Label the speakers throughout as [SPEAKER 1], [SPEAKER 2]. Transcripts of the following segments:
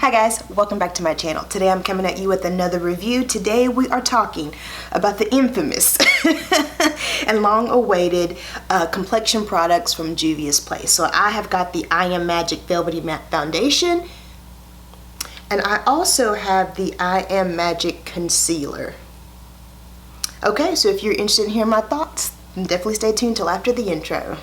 [SPEAKER 1] Hi guys, welcome back to my channel. Today I'm coming at you with another review. Today we are talking about the infamous and long-awaited complexion products from Juvia's Place. So I have got the I Am Magic Velvety Matte Foundation, and I also have the I Am Magic Concealer. Okay, so if you're interested in hearing my thoughts, then definitely stay tuned till after the intro.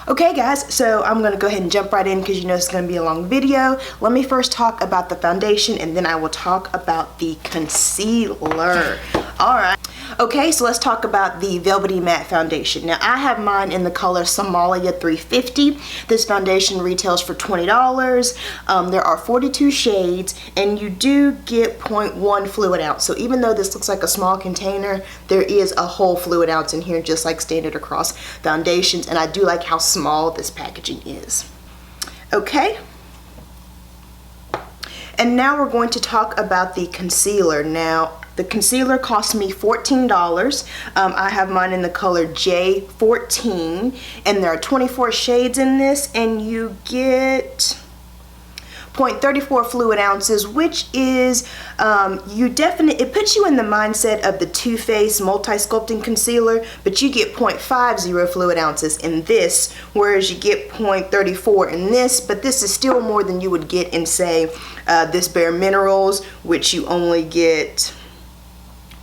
[SPEAKER 1] Okay guys, so I'm going to go ahead and jump right in because you know it's going to be a long video. Let me first talk about the foundation and then I will talk about the concealer. Alright, okay, so let's talk about the Velvety Matte Foundation. Now I have mine in the color Somalia 350. This foundation retails for $20. There are 42 shades and you do get 0.1 fluid ounce. So even though this looks like a small container, there is a whole fluid ounce in here just like standard across foundations, and I do like how small this packaging is. Okay. And now we're going to talk about the concealer. Now, the concealer cost me $14. I have mine in the color J14, and there are 24 shades in this, and you get 0.34 fluid ounces, which is, it puts you in the mindset of the Too Faced Multi-Sculpting Concealer, but you get 0.50 fluid ounces in this, whereas you get 0.34 in this, but this is still more than you would get in, say, this Bare Minerals, which you only get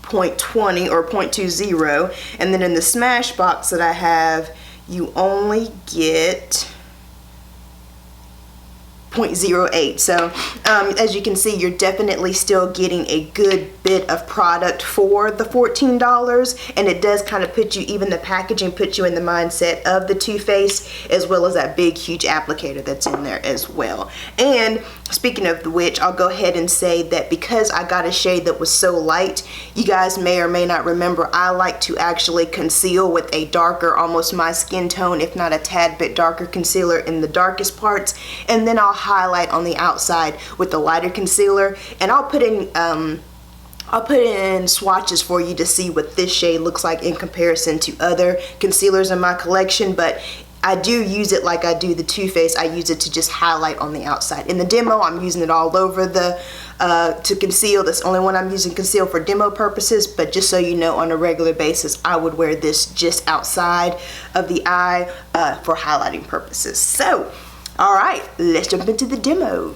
[SPEAKER 1] 0.20 or 0.20, and then in the Smashbox that I have, you only get 0.08. So as you can see, you're definitely still getting a good bit of product for the $14, and it does kind of put you, even the packaging puts you in the mindset of the Too Faced, as well as that big huge applicator that's in there as well. And speaking of which, I'll go ahead and say that because I got a shade that was so light, you guys may or may not remember, I like to actually conceal with a darker, almost my skin tone, if not a tad bit darker concealer in the darkest parts, and then I'll highlight on the outside with the lighter concealer, and I'll put in swatches for you to see what this shade looks like in comparison to other concealers in my collection, but I do use it like I do the Too Faced. I use it to just highlight on the outside. In the demo, I'm using it all over the to conceal. That's the only one I'm using conceal for demo purposes, but just so you know, on a regular basis, I would wear this just outside of the eye for highlighting purposes. So, all right, let's jump into the demo.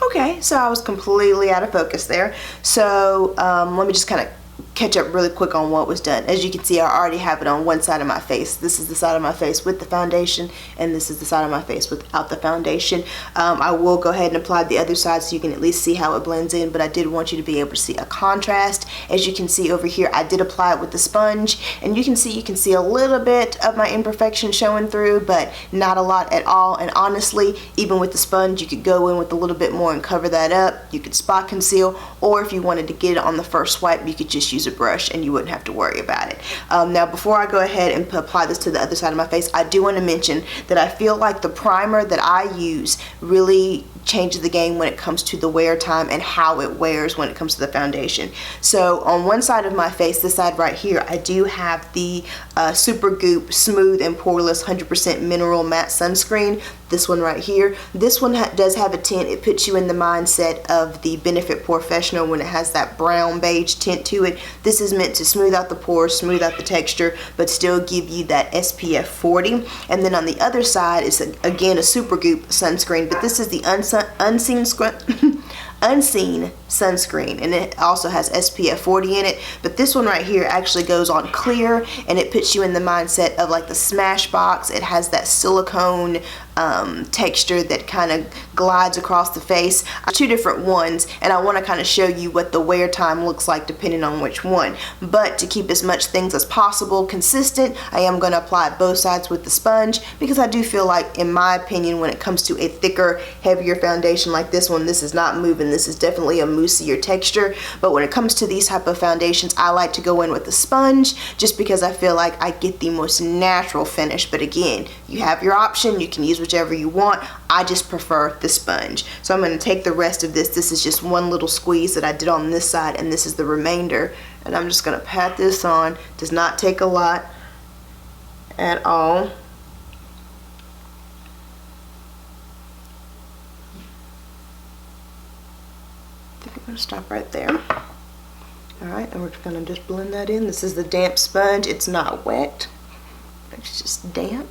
[SPEAKER 1] Okay, so I was completely out of focus there. So let me just kind of catch up really quick on what was done. As you can see, I already have it on one side of my face. This is the side of my face with the foundation, and this is the side of my face without the foundation. I will go ahead and apply the other side so you can at least see how it blends in, but I did want you to be able to see a contrast. As you can see over here, I did apply it with the sponge, and you can see a little bit of my imperfection showing through, but not a lot at all. And honestly, even with the sponge, you could go in with a little bit more and cover that up. You could spot conceal, or if you wanted to get it on the first swipe, you could just use a brush and you wouldn't have to worry about it. Now before I go ahead and apply this to the other side of my face, I do want to mention that I feel like the primer that I use really changes the game when it comes to the wear time and how it wears when it comes to the foundation. So on one side of my face, this side right here, I do have the Super Goop Smooth and Poreless 100% Mineral Matte Sunscreen. This one right here. This one does have a tint. It puts you in the mindset of the Benefit Professional when it has that brown beige tint to it. This is meant to smooth out the pores, smooth out the texture, but still give you that SPF 40. And then on the other side is again a Super Goop sunscreen, but this is the unseen sunscreen, and it also has SPF 40 in it. But this one right here actually goes on clear, and it puts you in the mindset of like the Smashbox. It has that silicone texture that kind of glides across the face. Two different ones, and I want to kind of show you what the wear time looks like depending on which one. But to keep as much things as possible consistent, I am going to apply both sides with the sponge, because I do feel like, in my opinion, when it comes to a thicker, heavier foundation like this one, this is not moving. This is definitely a moussier texture. But when it comes to these type of foundations, I like to go in with the sponge just because I feel like I get the most natural finish. But again, you have your option. You can use whichever you want. I just prefer the sponge. So I'm going to take the rest of this. This is just one little squeeze that I did on this side, and this is the remainder. And I'm just going to pat this on. Does not take a lot at all. I think I'm going to stop right there. Alright, and we're going to just blend that in. This is the damp sponge. It's not wet. It's just damp.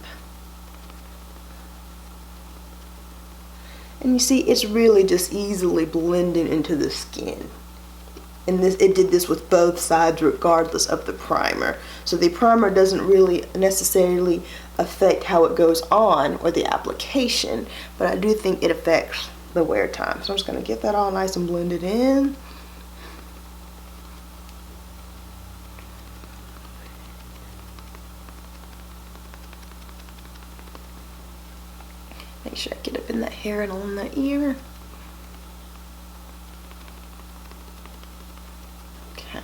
[SPEAKER 1] And you see, it's really just easily blending into the skin. And it did this with both sides regardless of the primer. So the primer doesn't really necessarily affect how it goes on or the application, but I do think it affects the wear time. So I'm just going to get that all nice and blended in. Make sure I get up in that hair and on that ear. Okay.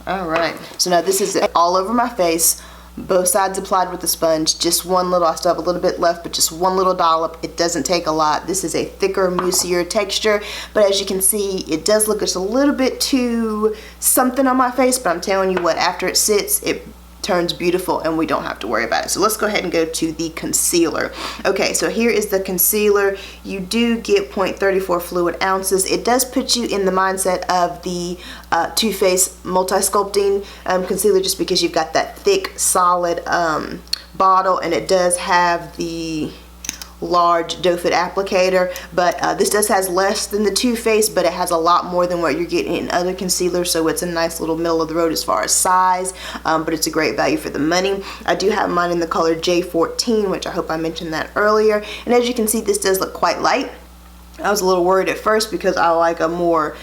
[SPEAKER 1] Alright, so now this is all over my face. Both sides applied with the sponge. Just one little, I still have a little bit left, but just one little dollop. It doesn't take a lot. This is a thicker, moussier texture, but as you can see, it does look just a little bit too something on my face, but I'm telling you what, after it sits, it turns beautiful and we don't have to worry about it. So let's go ahead and go to the concealer. Okay, so here is the concealer. You do get 0.34 fluid ounces. It does put you in the mindset of the Too Faced Multi-Sculpting concealer, just because you've got that thick, solid bottle, and it does have the large doe foot applicator, but this does has less than the Too Faced, but it has a lot more than what you're getting in other concealers, so it's a nice little middle of the road as far as size, but it's a great value for the money. I do have mine in the color J14, which I hope I mentioned that earlier, and as you can see, this does look quite light. I was a little worried at first because I like a more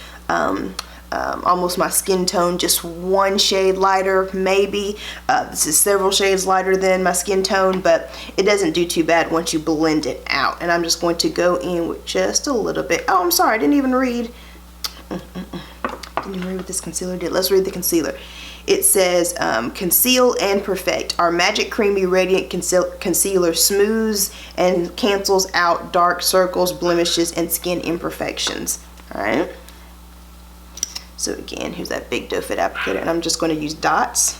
[SPEAKER 1] almost my skin tone, just one shade lighter maybe. This is several shades lighter than my skin tone, but it doesn't do too bad once you blend it out. And I'm just going to go in with just a little bit. Oh, I'm sorry, I didn't even read. Didn't even read what this concealer did. Let's read the concealer. It says, conceal and perfect. Our Magic Creamy Radiant Concealer smooths and cancels out dark circles, blemishes, and skin imperfections. Alright. So again, here's that big doe foot applicator, and I'm just going to use dots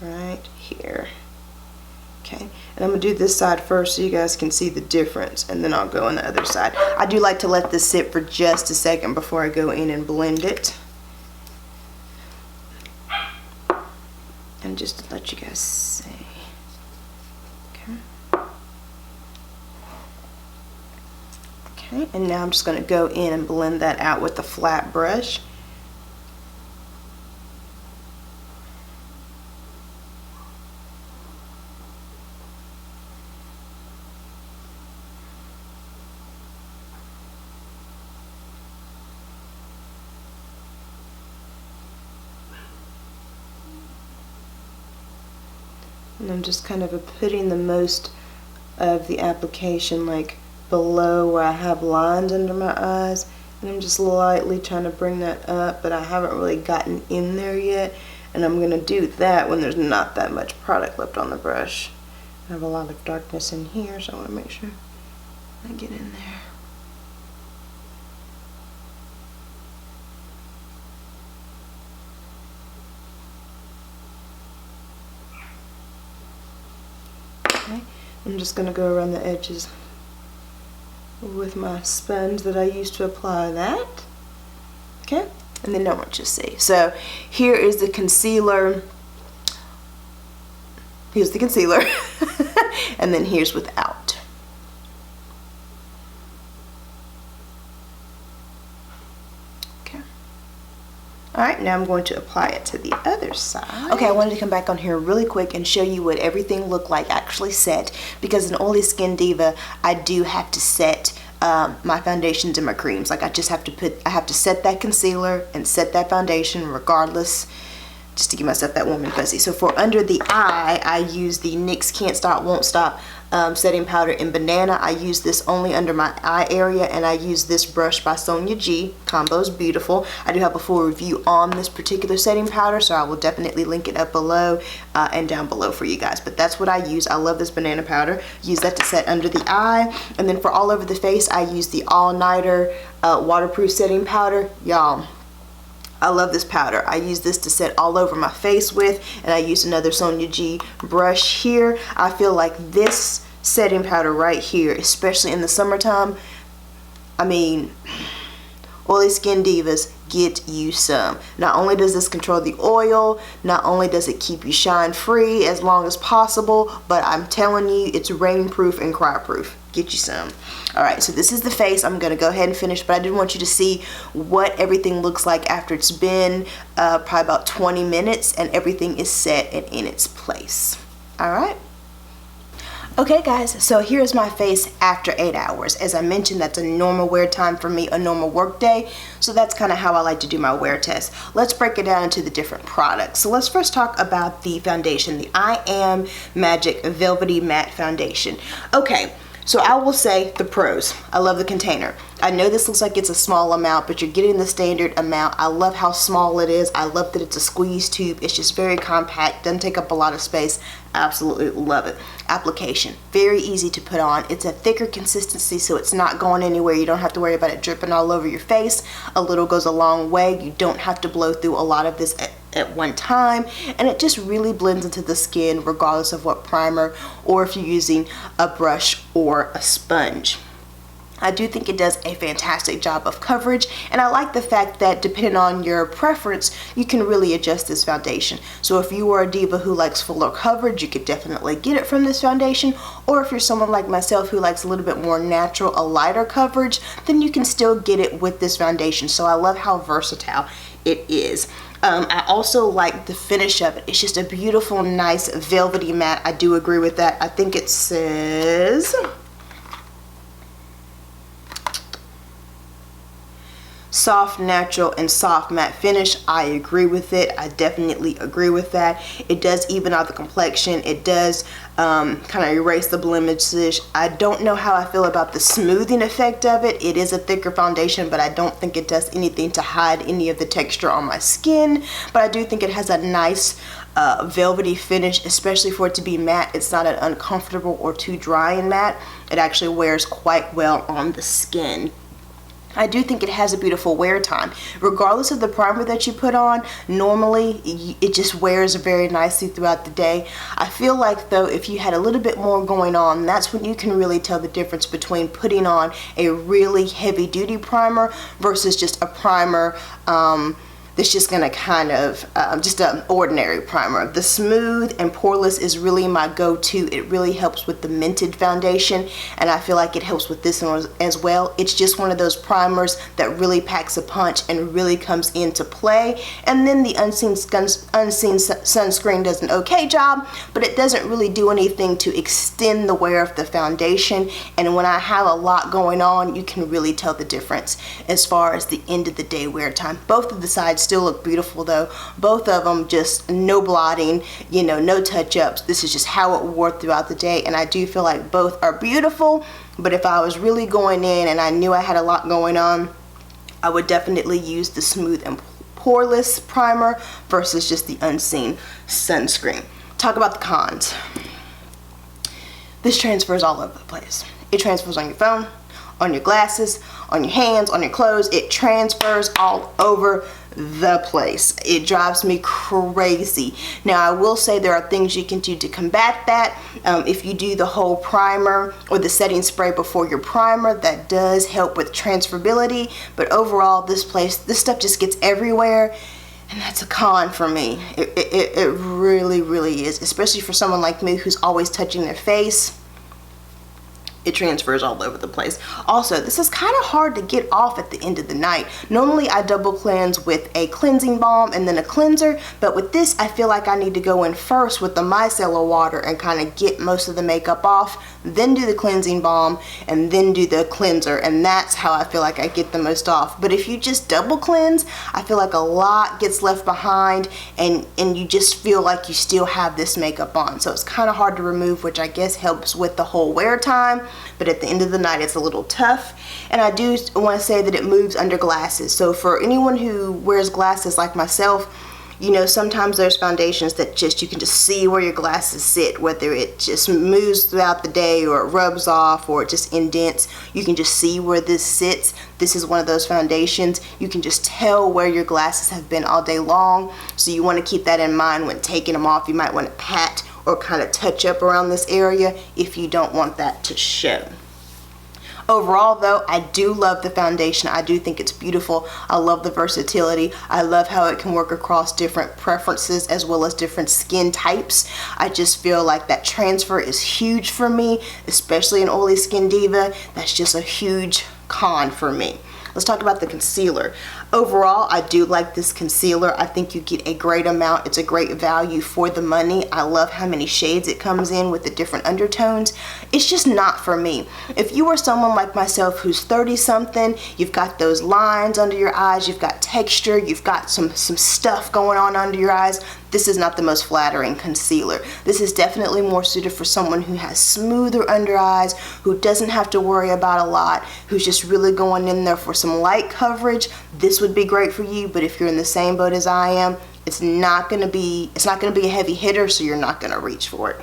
[SPEAKER 1] right here. Okay, and I'm going to do this side first so you guys can see the difference, and then I'll go on the other side. I do like to let this sit for just a second before I go in and blend it. And just to let you guys see. Okay. Okay, and now I'm just going to go in and blend that out with the flat brush. And I'm just kind of putting the most of the application like below where I have lines under my eyes, and I'm just lightly trying to bring that up, but I haven't really gotten in there yet, and I'm going to do that when there's not that much product left on the brush. I have a lot of darkness in here, so I want to make sure I get in there. Okay, I'm just going to go around the edges with my sponge that I used to apply that. Okay, and then now what you see. So here is the concealer. Here's the concealer. And then here's without. Okay. Alright, now I'm going to apply it to the other side. Okay, I wanted to come back on here really quick and show you what everything looked like actually set, because in Oily Skin Diva, I do have to set my foundations and my creams. Like I have to set that concealer and set that foundation regardless, just to give myself that warm and fuzzy. So for under the eye, I use the NYX Can't Stop Won't Stop setting powder in Banana. I use this only under my eye area, and I use this brush by Sonia G. Combo's beautiful. I do have a full review on this particular setting powder, so I will definitely link it up below and down below for you guys. But that's what I use. I love this Banana powder. Use that to set under the eye. And then for all over the face, I use the All Nighter waterproof setting powder. Y'all, I love this powder. I use this to set all over my face with, and I use another Sonia G brush here. I feel like this setting powder right here, especially in the summertime, I mean, Oily Skin Divas, get you some. Not only does this control the oil, not only does it keep you shine free as long as possible, but I'm telling you, it's rain proof and cry proof. Get you some. Alright, so this is the face. I'm going to go ahead and finish, but I did want you to see what everything looks like after it's been probably about 20 minutes and everything is set and in its place. Alright. Okay guys, so here's my face after 8 hours. As I mentioned, that's a normal wear time for me, a normal work day. So that's kind of how I like to do my wear test. Let's break it down into the different products. So let's first talk about the foundation, the I Am Magic Velvety Matte Foundation. Okay, so I will say the pros. I love the container. I know this looks like it's a small amount, but you're getting the standard amount. I love how small it is. I love that it's a squeeze tube. It's just very compact, doesn't take up a lot of space. Absolutely love it. Application, very easy to put on. It's a thicker consistency, so it's not going anywhere. You don't have to worry about it dripping all over your face. A little goes a long way. You don't have to blow through a lot of this at one time, and it just really blends into the skin regardless of what primer or if you're using a brush or a sponge. I do think it does a fantastic job of coverage, and I like the fact that depending on your preference, you can really adjust this foundation. So if you are a diva who likes fuller coverage, you could definitely get it from this foundation, or if you're someone like myself who likes a little bit more natural, a lighter coverage, then you can still get it with this foundation. So I love how versatile it is. I also like the finish of it. It's just a beautiful, nice, velvety matte. I do agree with that. I think it says soft, natural, and soft matte finish. I agree with it. I definitely agree with that. It does even out the complexion. It does kind of erase the blemishes. I don't know how I feel about the smoothing effect of it. It is a thicker foundation, but I don't think it does anything to hide any of the texture on my skin. But I do think it has a nice velvety finish, especially for it to be matte. It's not an uncomfortable or too dry and matte. It actually wears quite well on the skin. I do think it has a beautiful wear time. Regardless of the primer that you put on, normally it just wears very nicely throughout the day. I feel like though, if you had a little bit more going on, that's when you can really tell the difference between putting on a really heavy duty primer versus just a primer that's just gonna kind of just an ordinary primer. The smooth and poreless is really my go-to. It really helps with the minted foundation, and I feel like it helps with this one as well. It's just one of those primers that really packs a punch and really comes into play. And then the unseen sunscreen does an okay job, but it doesn't really do anything to extend the wear of the foundation. And when I have a lot going on, you can really tell the difference as far as the end of the day wear time. Both of the sides still look beautiful though. Both of them just no blotting, you know, no touch-ups. This is just how it wore throughout the day, and I do feel like both are beautiful. But if I was really going in and I knew I had a lot going on, I would definitely use the smooth and poreless primer versus just the unseen sunscreen. Talk about the cons. This transfers all over the place. It transfers on your phone, on your glasses, on your hands, on your clothes. It transfers all over the place. It drives me crazy. Now I will say there are things you can do to combat that. If you do the whole primer or the setting spray before your primer, that does help with transferability. But overall, this stuff just gets everywhere, and that's a con for me. It really, really is, especially for someone like me who's always touching their face. it transfers all over the place. Also, this is kind of hard to get off at the end of the night. Normally I double cleanse with a cleansing balm and then a cleanser, but with this I feel like I need to go in first with the micellar water and kind of get most of the makeup off, then do the cleansing balm, and then do the cleanser, and that's how I feel like I get the most off. But if you just double cleanse, I feel like a lot gets left behind, and you just feel like you still have this makeup on. So it's kind of hard to remove, which I guess helps with the whole wear time, but at the end of the night it's a little tough. And I do want to say that it moves under glasses. So for anyone who wears glasses like myself, you know, sometimes there's foundations that you can just see where your glasses sit, whether it just moves throughout the day or it rubs off or it just indents. You can just see where this sits. This is one of those foundations. You can just tell where your glasses have been all day long. So you want to keep that in mind when taking them off. You might want to pat or kind of touch up around this area if you don't want that to show. Overall though, I do love the foundation. I do think it's beautiful. I love the versatility. I love how it can work across different preferences as well as different skin types. I just feel like that transfer is huge for me, especially an oily skin diva. That's just a huge con for me. Let's talk about the concealer. Overall, I do like this concealer. I think you get a great amount. It's a great value for the money. I love how many shades it comes in with the different undertones. It's just not for me. If you are someone like myself who's 30 something, you've got those lines under your eyes, you've got texture, you've got some stuff going on under your eyes, this is not the most flattering concealer. This is definitely more suited for someone who has smoother under eyes, who doesn't have to worry about a lot, who's just really going in there for some light coverage. This would be great for you, but if you're in the same boat as I am, it's not gonna be a heavy hitter, so you're not gonna reach for it.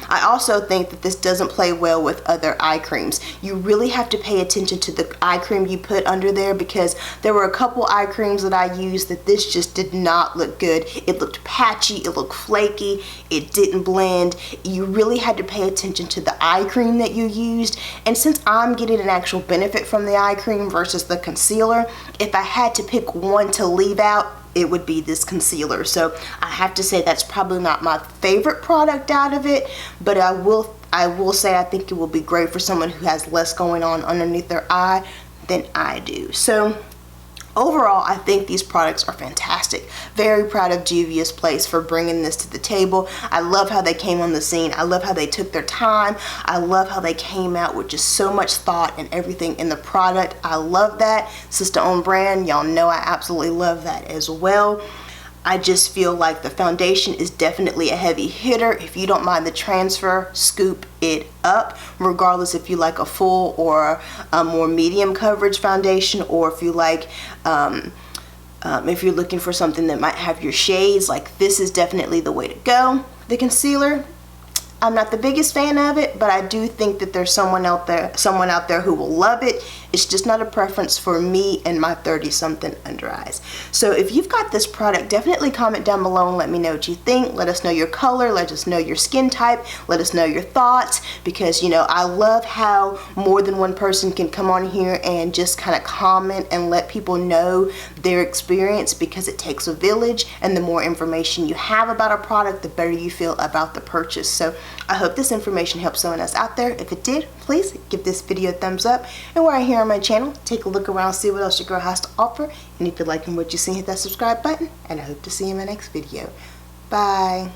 [SPEAKER 1] I also think that this doesn't play well with other eye creams. You really have to pay attention to the eye cream you put under there, because there were a couple eye creams that I used that this just did not look good. It looked patchy, it looked flaky, it didn't blend. You really had to pay attention to the eye cream that you used. And since I'm getting an actual benefit from the eye cream versus the concealer, if I had to pick one to leave out, it would be this concealer. So I have to say that's probably not my favorite product out of it, but I will say I think it will be great for someone who has less going on underneath their eye than I do. So overall, I think these products are fantastic. Very proud of Juvia's Place for bringing this to the table. I love how they came on the scene. I love how they took their time. I love how they came out with just so much thought and everything in the product. I love that. Sister-owned brand, y'all know I absolutely love that as well. I just feel like the foundation is definitely a heavy hitter. If you don't mind the transfer, scoop it up, regardless if you like a full or a more medium coverage foundation, or if you like if you're looking for something that might have your shades, like this is definitely the way to go. The concealer, I'm not the biggest fan of it, but I do think that there's someone out there who will love it. It's just not a preference for me and my 30-something under eyes. So if you've got this product, definitely comment down below and let me know what you think. Let us know your color, let us know your skin type, let us know your thoughts, because you know I love how more than one person can come on here and just kind of comment and let people know their experience, because it takes a village, and the more information you have about a product, the better you feel about the purchase. So I hope this information helps someone else out there. If it did, please give this video a thumbs up, and while you're here on my channel, take a look around, see what else your girl has to offer, and if you're liking what you see, hit that subscribe button, and I hope to see you in my next video. Bye.